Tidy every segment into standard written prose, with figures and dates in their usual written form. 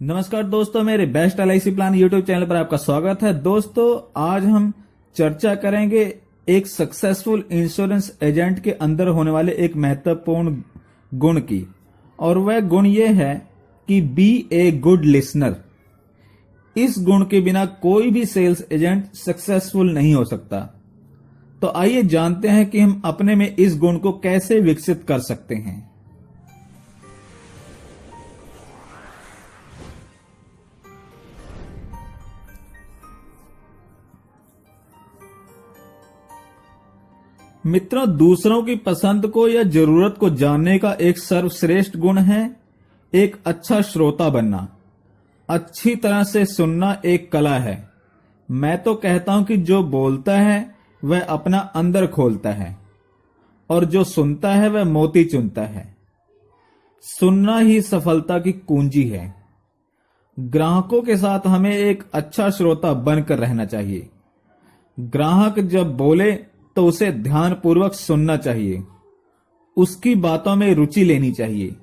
नमस्कार दोस्तों, मेरे best LIC plan YouTube channel पर आपका स्वागत है। दोस्तों, आज हम चर्चा करेंगे एक सक्सेसफुल इंश्योरेंस एजेंट के अंदर होने वाले एक महत्वपूर्ण गुण की, और वह गुण यह है कि बी ए गुड लिसनर। इस गुण के बिना कोई भी सेल्स एजेंट सक्सेसफुल नहीं हो सकता। तो आइए जानते हैं कि हम अपने में इस गुण को कैसे विकसित कर सकते हैं। मित्रों, दूसरों की पसंद को या जरूरत को जानने का एक सर्वश्रेष्ठ गुण है एक अच्छा श्रोता बनना। अच्छी तरह से सुनना एक कला है। मैं तो कहता हूं कि जो बोलता है वह अपना अंदर खोलता है, और जो सुनता है वह मोती चुनता है। सुनना ही सफलता की कुंजी है। ग्राहकों के साथ हमें एक अच्छा श्रोता बनकर रहना चाहिए। ग्राहक जब बोले तो उसे ध्यानपूर्वक सुनना चाहिए। उसकी बातों में रुचि लेनी चाहिए।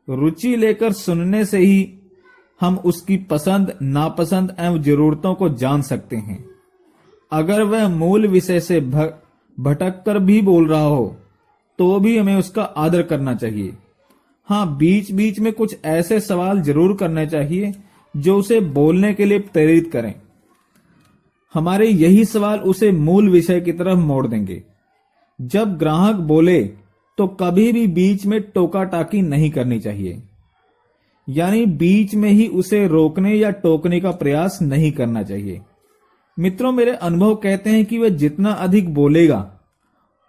रुचि लेकर सुनने से ही हम उसकी पसंद, नापसंद एवं जरूरतों को जान सकते हैं। अगर वह मूल विषय से भटक कर भी बोल रहा हो तो भी हमें उसका आदर करना चाहिए। हाँ, बीच बीच में कुछ ऐसे सवाल जरूर करने चाहिए जो उसे बोलने के लिए प्रेरित करें। हमारे यही सवाल उसे मूल विषय की तरफ मोड़ देंगे। जब ग्राहक बोले तो कभी भी बीच में टोका टाकी नहीं करनी चाहिए, यानी बीच में ही उसे रोकने या टोकने का प्रयास नहीं करना चाहिए। मित्रों, मेरे अनुभव कहते हैं कि वह जितना अधिक बोलेगा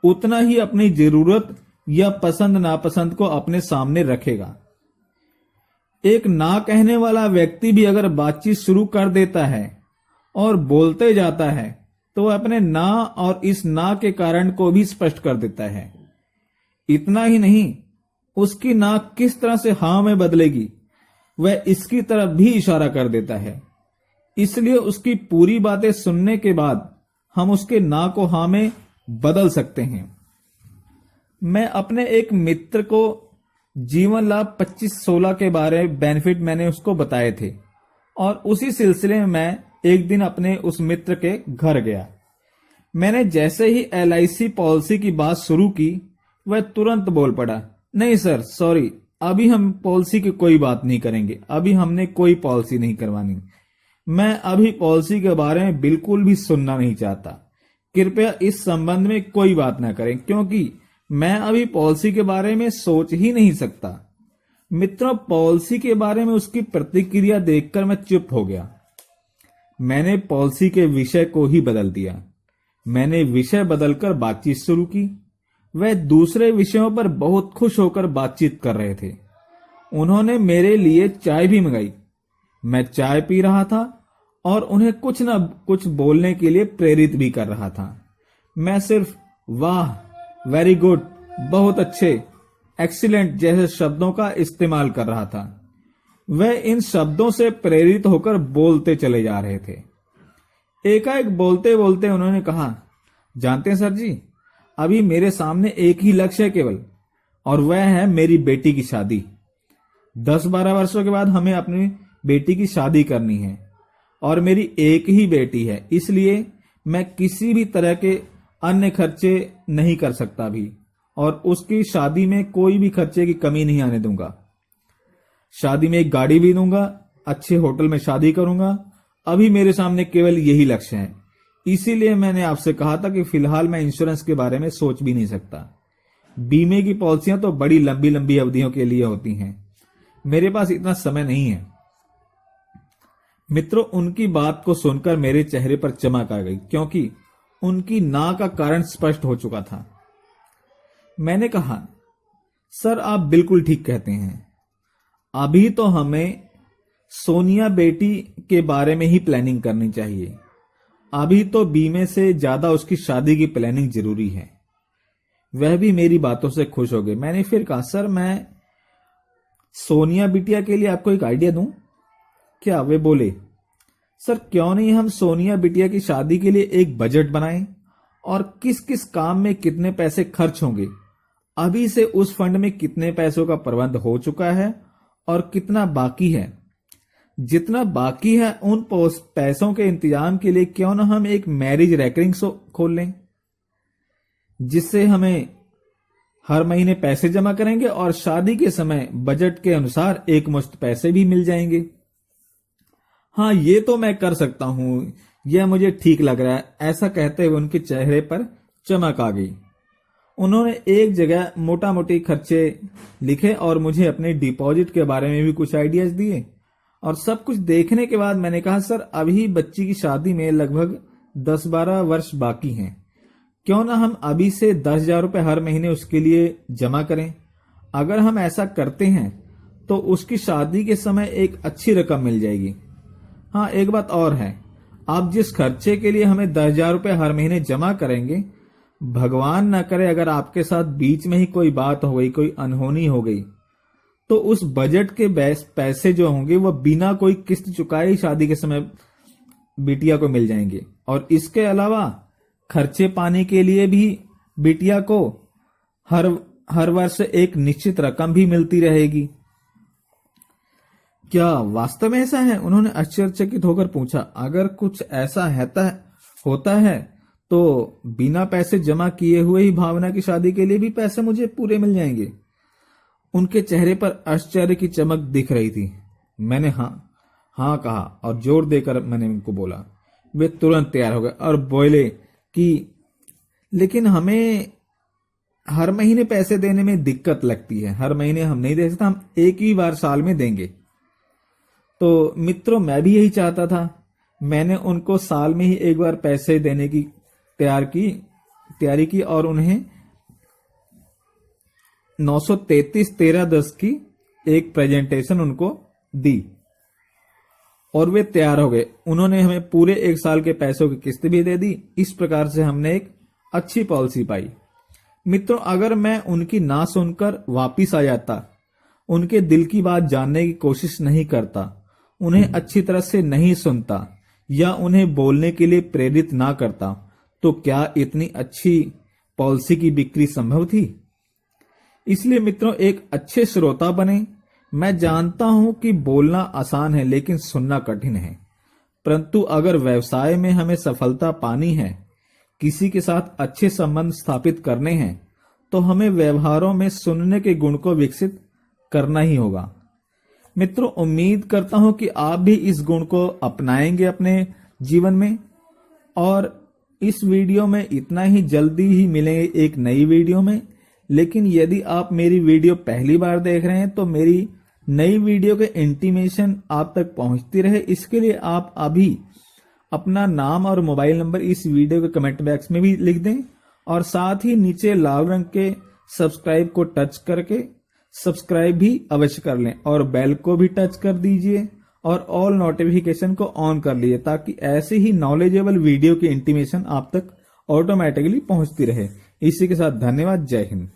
उतना ही अपनी जरूरत या पसंद नापसंद को अपने सामने रखेगा। एक ना कहने वाला व्यक्ति भी अगर बातचीत शुरू कर देता है और बोलते जाता है तो वह अपने ना और इस ना के कारण को भी स्पष्ट कर देता है। इतना ही नहीं, उसकी ना किस तरह से हाँ में बदलेगी वह इसकी तरफ भी इशारा कर देता है। इसलिए उसकी पूरी बातें सुनने के बाद हम उसके ना को हाँ में बदल सकते हैं। मैं अपने एक मित्र को जीवन लाभ 25-16 के बारे में बेनिफिट मैंने उसको बताए थे, और उसी सिलसिले में मैं एक दिन अपने उस मित्र के घर गया। मैंने जैसे ही एलआईसी पॉलिसी की बात शुरू की, वह तुरंत बोल पड़ा, नहीं सर, सॉरी, अभी हम पॉलिसी की कोई बात नहीं करेंगे। अभी हमने कोई पॉलिसी नहीं करवानी। मैं अभी पॉलिसी के बारे में बिल्कुल भी सुनना नहीं चाहता। कृपया इस संबंध में कोई बात ना करें, क्योंकि मैं अभी पॉलिसी के बारे में सोच ही नहीं सकता। मित्रों, पॉलिसी के बारे में उसकी प्रतिक्रिया देखकर मैं चुप हो गया। मैंने पॉलिसी के विषय को ही बदल दिया। मैंने विषय बदलकर बातचीत शुरू की। वह दूसरे विषयों पर बहुत खुश होकर बातचीत कर रहे थे। उन्होंने मेरे लिए चाय भी मंगाई। मैं चाय पी रहा था और उन्हें कुछ न कुछ बोलने के लिए प्रेरित भी कर रहा था। मैं सिर्फ वाह, वेरी गुड, बहुत अच्छे, एक्सीलेंट जैसे शब्दों का इस्तेमाल कर रहा था। वह इन शब्दों से प्रेरित होकर बोलते चले जा रहे थे। एकाएक बोलते बोलते उन्होंने कहा, जानते हैं सर जी, अभी मेरे सामने एक ही लक्ष्य है केवल, और वह है मेरी बेटी की शादी। 10-12 वर्षों के बाद हमें अपनी बेटी की शादी करनी है, और मेरी एक ही बेटी है, इसलिए मैं किसी भी तरह के अन्य खर्चे नहीं कर सकता भी, और उसकी शादी में कोई भी खर्चे की कमी नहीं आने दूंगा। शादी में एक गाड़ी भी दूंगा, अच्छे होटल में शादी करूंगा। अभी मेरे सामने केवल यही लक्ष्य है। इसीलिए मैंने आपसे कहा था कि फिलहाल मैं इंश्योरेंस के बारे में सोच भी नहीं सकता। बीमे की पॉलिसियां तो बड़ी लंबी लंबी अवधियों के लिए होती हैं। मेरे पास इतना समय नहीं है। मित्रों, उनकी बात को सुनकर मेरे चेहरे पर चमक आ गई, क्योंकि उनकी ना का कारण स्पष्ट हो चुका था। मैंने कहा, सर आप बिल्कुल ठीक कहते हैं। अभी तो हमें सोनिया बेटी के बारे में ही प्लानिंग करनी चाहिए। अभी तो बीमे से ज्यादा उसकी शादी की प्लानिंग जरूरी है। वह भी मेरी बातों से खुश हो गए। मैंने फिर कहा, सर मैं सोनिया बिटिया के लिए आपको एक आइडिया दूं क्या? वे बोले, सर क्यों नहीं हम सोनिया बिटिया की शादी के लिए एक बजट बनाएं, और किस किस काम में कितने पैसे खर्च होंगे, अभी से उस फंड में कितने पैसों का प्रबंध हो चुका है और कितना बाकी है, जितना बाकी है उन पैसों के इंतजाम के लिए क्यों ना हम एक मैरिज रेकरिंग खोल लें, जिससे हमें हर महीने पैसे जमा करेंगे और शादी के समय बजट के अनुसार एक मुश्त पैसे भी मिल जाएंगे। हाँ, ये तो मैं कर सकता हूं, यह मुझे ठीक लग रहा है। ऐसा कहते हुए उनके चेहरे पर चमक आ गई। उन्होंने एक जगह मोटा मोटी खर्चे लिखे और मुझे अपने डिपॉजिट के बारे में भी कुछ आइडियाज दिए। और सब कुछ देखने के बाद मैंने कहा, सर अभी बच्ची की शादी में लगभग 10-12 वर्ष बाकी हैं, क्यों ना हम अभी से 10,000 रुपये हर महीने उसके लिए जमा करें। अगर हम ऐसा करते हैं तो उसकी शादी के समय एक अच्छी रकम मिल जाएगी। हाँ, एक बात और है, आप जिस खर्चे के लिए हमें 10,000 रुपये हर महीने जमा करेंगे, भगवान न करे अगर आपके साथ बीच में ही कोई बात हो गई, कोई अनहोनी हो गई, तो उस बजट के पैसे जो होंगे वो बिना कोई किस्त चुकाए शादी के समय बिटिया को मिल जाएंगे। और इसके अलावा खर्चे पाने के लिए भी बिटिया को हर वर्ष एक निश्चित रकम भी मिलती रहेगी। क्या वास्तव में ऐसा है? उन्होंने आश्चर्यचकित होकर पूछा। अगर कुछ ऐसा होता है तो बिना पैसे जमा किए हुए ही भावना की शादी के लिए भी पैसे मुझे पूरे मिल जाएंगे। उनके चेहरे पर आश्चर्य की चमक दिख रही थी। मैंने हाँ कहा और जोर देकर मैंने उनको बोला। वे तुरंत तैयार हो गए और बोले कि लेकिन हमें हर महीने पैसे देने में दिक्कत लगती है, हर महीने हम नहीं दे सकते, हम एक ही बार साल में देंगे। तो मित्रों, मैं भी यही चाहता था। मैंने उनको साल में ही एक बार पैसे देने की तैयारी की और उन्हें 933-13-10 की एक प्रेजेंटेशन उनको दी और वे तैयार हो गए। उन्होंने हमें पूरे एक साल के पैसों की किस्त भी दे दी। इस प्रकार से हमने एक अच्छी पॉलिसी पाई। मित्रों, अगर मैं उनकी ना सुनकर वापिस आ जाता, उनके दिल की बात जानने की कोशिश नहीं करता, उन्हें अच्छी तरह से नहीं सुनता या उन्हें बोलने के लिए प्रेरित ना करता, तो क्या इतनी अच्छी पॉलिसी की बिक्री संभव थी? इसलिए मित्रों, एक अच्छे श्रोता बने। मैं जानता हूं कि बोलना आसान है लेकिन सुनना कठिन है, परंतु अगर व्यवसाय में हमें सफलता पानी है, किसी के साथ अच्छे संबंध स्थापित करने हैं, तो हमें व्यवहारों में सुनने के गुण को विकसित करना ही होगा। मित्रों, उम्मीद करता हूं कि आप भी इस गुण को अपनाएंगे अपने जीवन में। और इस वीडियो में इतना ही, जल्दी ही मिलेंगे एक नई वीडियो में। लेकिन यदि आप मेरी वीडियो पहली बार देख रहे हैं तो मेरी नई वीडियो के इंटीमेशन आप तक पहुंचती रहे, इसके लिए आप अभी अपना नाम और मोबाइल नंबर इस वीडियो के कमेंट बॉक्स में भी लिख दें और साथ ही नीचे लाल रंग के सब्सक्राइब को टच करके सब्सक्राइब भी अवश्य कर लें और बेल को भी टच कर दीजिए और ऑल नोटिफिकेशन को ऑन कर लीजिए, ताकि ऐसे ही नॉलेजेबल वीडियो की इंटीमेशन आप तक ऑटोमेटिकली पहुंचती रहे। इसी के साथ धन्यवाद। जय हिंद।